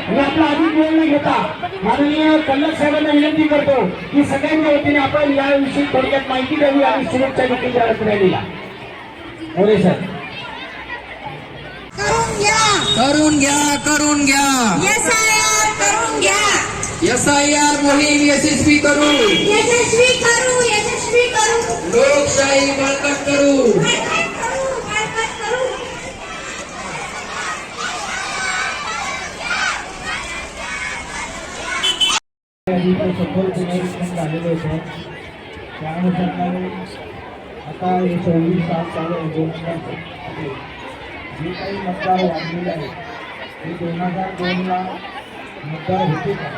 आणि आपला अधिक वेळ न घेता माननीय कल्लक साहेबांना विनंती करतो की सगळ्यांच्या वतीने आपण याविषयी थोडक्यात माहिती द्यावी आणि शुभेच्छा देखील द्याव्यात रॅलीला. बोले सर. करून घ्या करून घ्या SIR करून घ्या. SIR मोहीम यशस्वी करू यशस्वी करू लोकशाही बळकट करू. बळकट करू. सफल पुनरीक्षण झालेलं होतं त्यानुसार आता हे 24 तास चालू आहे. जे काही मतदार वाढलेले आहेत ते 2002ला मतदार होते का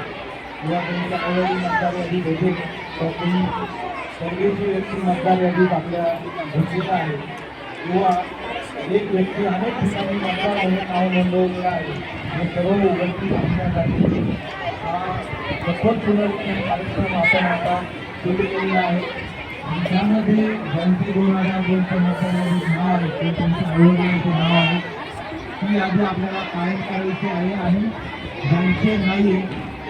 किंवा त्यांच्या अवैध मतदार यादीत होते तर तुम्ही परदेशी व्यक्ती मतदार यादीत आपल्या घोषित आहे किंवा एक व्यक्ती अनेक ठिकाणी मतदार म्हणून नाव नोंदवलेलं आहे. हे सर्व उघडकीस आणण्यासाठी हा सफल पुनरीक्षण कार्यक्रम आपण आता सुरू केलेला आहे. त्यामध्ये ज्यांची 2002चं मतदार यादीत नाव आहे ते त्यांच्या आईवडिलांचे नाव आहे ती यादी आपल्याला कायम करायची आहे आणि ज्यांचे नाही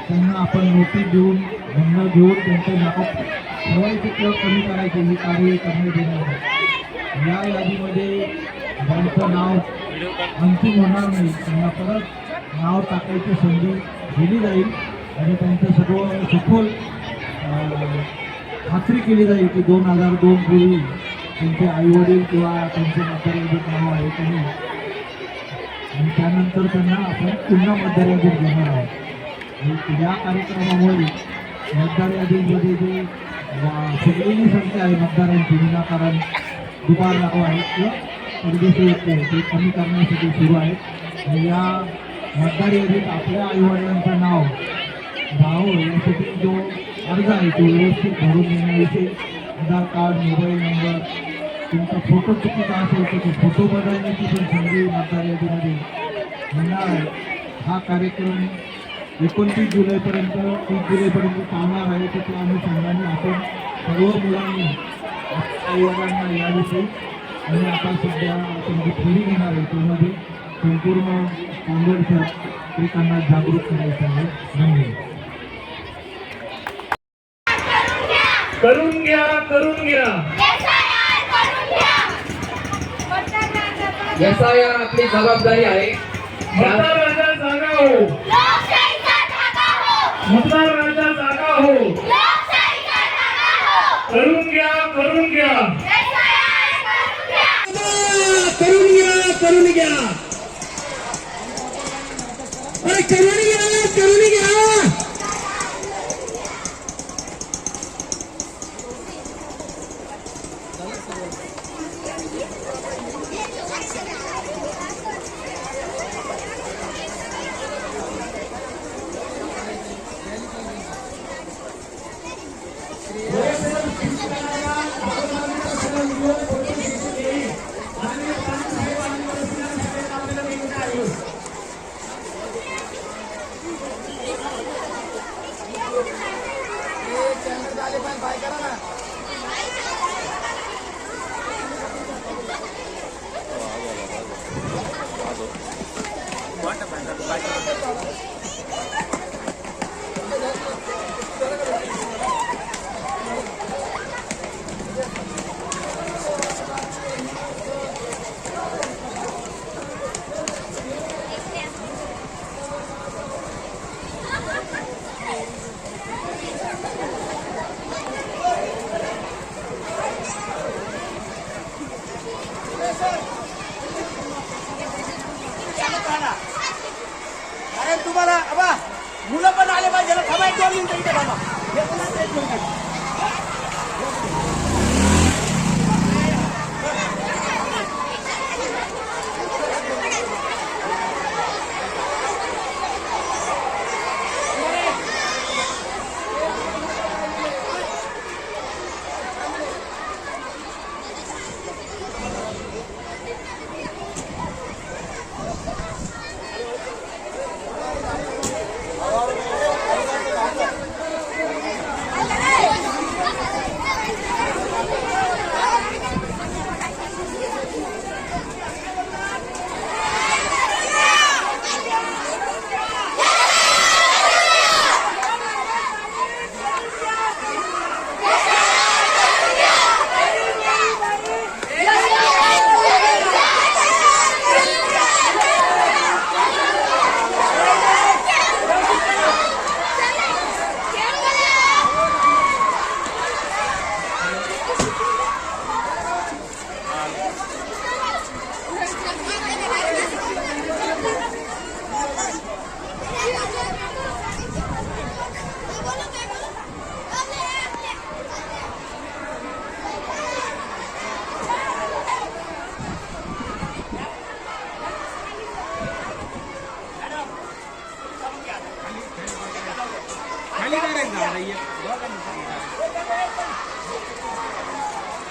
त्यांना आपण नोटीस देऊन म्हणणं घेऊन त्यांचे नाव ठरवायचे किंवा कमी करायचे ही कार्य करण्यात येणार आहे. या यादीमध्ये ज्यांचं नाव अंतिम होणार नाही त्यांना परत नाव टाकायची संधी दिली जाईल आणि त्यांचं सर्व सखोल खात्री केली जाईल की 2002 पूर्वी त्यांचे आईवडील किंवा त्यांचे मतदार यादीत नाव आहे की नाही आणि त्यानंतर त्यांना आपण पुन्हा मतदार यादीत घेणार आहोत. या कार्यक्रमामुळे मतदार यादीमध्ये जे सगळी संख्या आहे मतदारांची विनाकारण दुबार लागू आहे किंवा परदेशी व्यक्ती आहे ते कमी करण्यासाठी सुरू आहे. आणि या मतदार यादीत आपल्या आईवडिलांचं नाव यासाठी जो अर्ज आहे तो व्यवस्थित भरून देण्याविषयी आधार कार्ड मोबाईल नंबर तुमचा फोटो चुकीचा असेल तर तो फोटो बदलण्याची पण संधी मतदार यादीमध्ये मिळणार आहे. हा कार्यक्रम 29 जुलैपर्यंत 30 जुलैपर्यंत चालणार आहे. तर त्या अनुषंगाने आपण सर्व मुलांनी आईवडिलांना याविषयी आणि आता सध्या आपण जी फेरी घेणार आहे त्यामध्ये संपूर्ण काँग्रेसच्या एकांना जागृत करायचं आहे. धन्यवाद. करून घ्या SIR आपली जबाबदारी आहे. मतदारांचा जागा हो मतदारांचा जागा हो करून घ्या करून घ्या अरे करून घ्या. अरे तुम्हाला अबा मुलं पण आले पाहिजे ना. थांबा 2 मिनिटं इथे थांबा.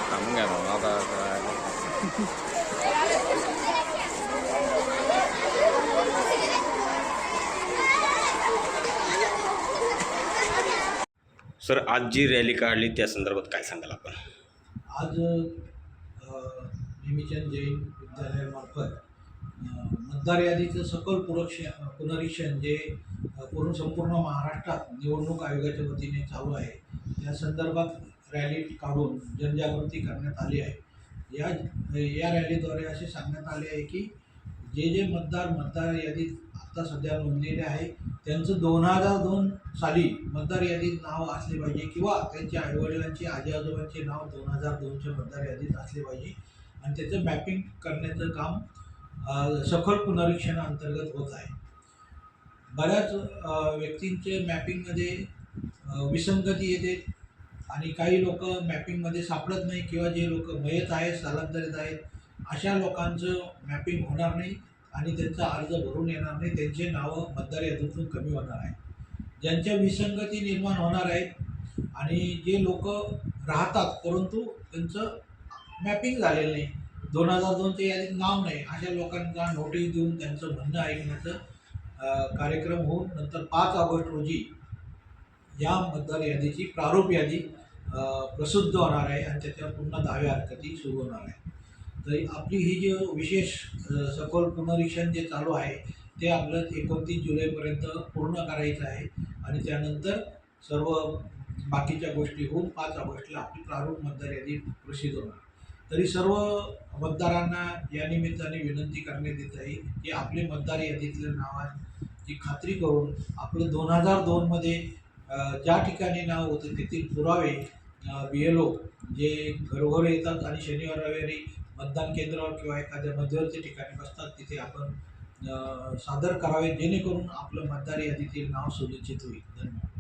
थांबून घ्या मग आता काय. सर आज जी रॅली काढली त्या संदर्भात काय सांगाल आपण? आज भीमचंद जैन विद्यालयामार्फत मतदार यादीचं सकल पुनरीक्षण जे संपूर्ण महाराष्ट्रात निवडणूक आयोगाच्या वतीने चालू आहे त्या संदर्भात रॅली काढून जनजागृती करण्यात आली आहे. या रॅलीद्वारे असे सांगण्यात आले आहे की जे मतदार यादीत आत्ता सध्या नोंदलेले आहे त्यांचं 2002 साली मतदार यादीत नाव असले पाहिजे किंवा त्यांच्या आईवडिलांचे आजी आजोबांचे नाव 2002च्या मतदार यादीत असले पाहिजे आणि त्याचं मॅपिंग करण्याचं काम सखोल पुनरीक्षणाअंतर्गत होत आहे. बऱ्याच व्यक्तींचे मॅपिंगमध्ये विसंगती येते आणि काही लोक मॅपिंगमध्ये सापडत नाही किंवा जे लोक मयत आहेत स्थलांतरित आहेत अशा लोकांचं मॅपिंग होणार नाही आणि त्यांचा अर्ज भरून येणार नाही, त्यांचे नावं मतदार यादीतून कमी होणार आहे. ज्यांच्या विसंगती निर्माण होणार आहेत आणि जे लोक राहतात परंतु त्यांचं मॅपिंग झालेलं नाही, 2002च्या यादीत नाव नाही, अशा लोकांना नोटीस देऊन त्यांचं म्हणणं ऐकण्याचं कार्यक्रम होऊन नंतर 5 ऑगस्ट रोजी या मतदार यादीची प्रारूप यादी प्रसिद्ध होणार आहे आणि त्याच्यावर पुन्हा दावे हरकती सुरू होणार आहे. तर आपली ही जी विशेष सखोल पुनरीक्षण जे चालू आहे ते आपलं 29 जुलैपर्यंत पूर्ण करायचं आहे आणि त्यानंतर सर्व बाकीच्या गोष्टी होऊन 5 ऑगस्टला आपली प्रारूप मतदार यादी प्रसिद्ध होणार. तरी सर्व मतदारांना या निमित्ताने विनंती करण्यात येत आहे की आपले मतदार यादीतल्या नावाची खात्री करून आपलं 2002मध्ये ज्या ठिकाणी नाव होतं तेथील पुरावे BLO जे घरोघर येतात आणि शनिवार रविवारी मतदान केंद्रावर किंवा एखाद्या मध्यवर्ती ठिकाणी बसतात तिथे आपण सादर करावे जेणेकरून आपलं मतदार यादीतील नाव सुनिश्चित होईल. धन्यवाद.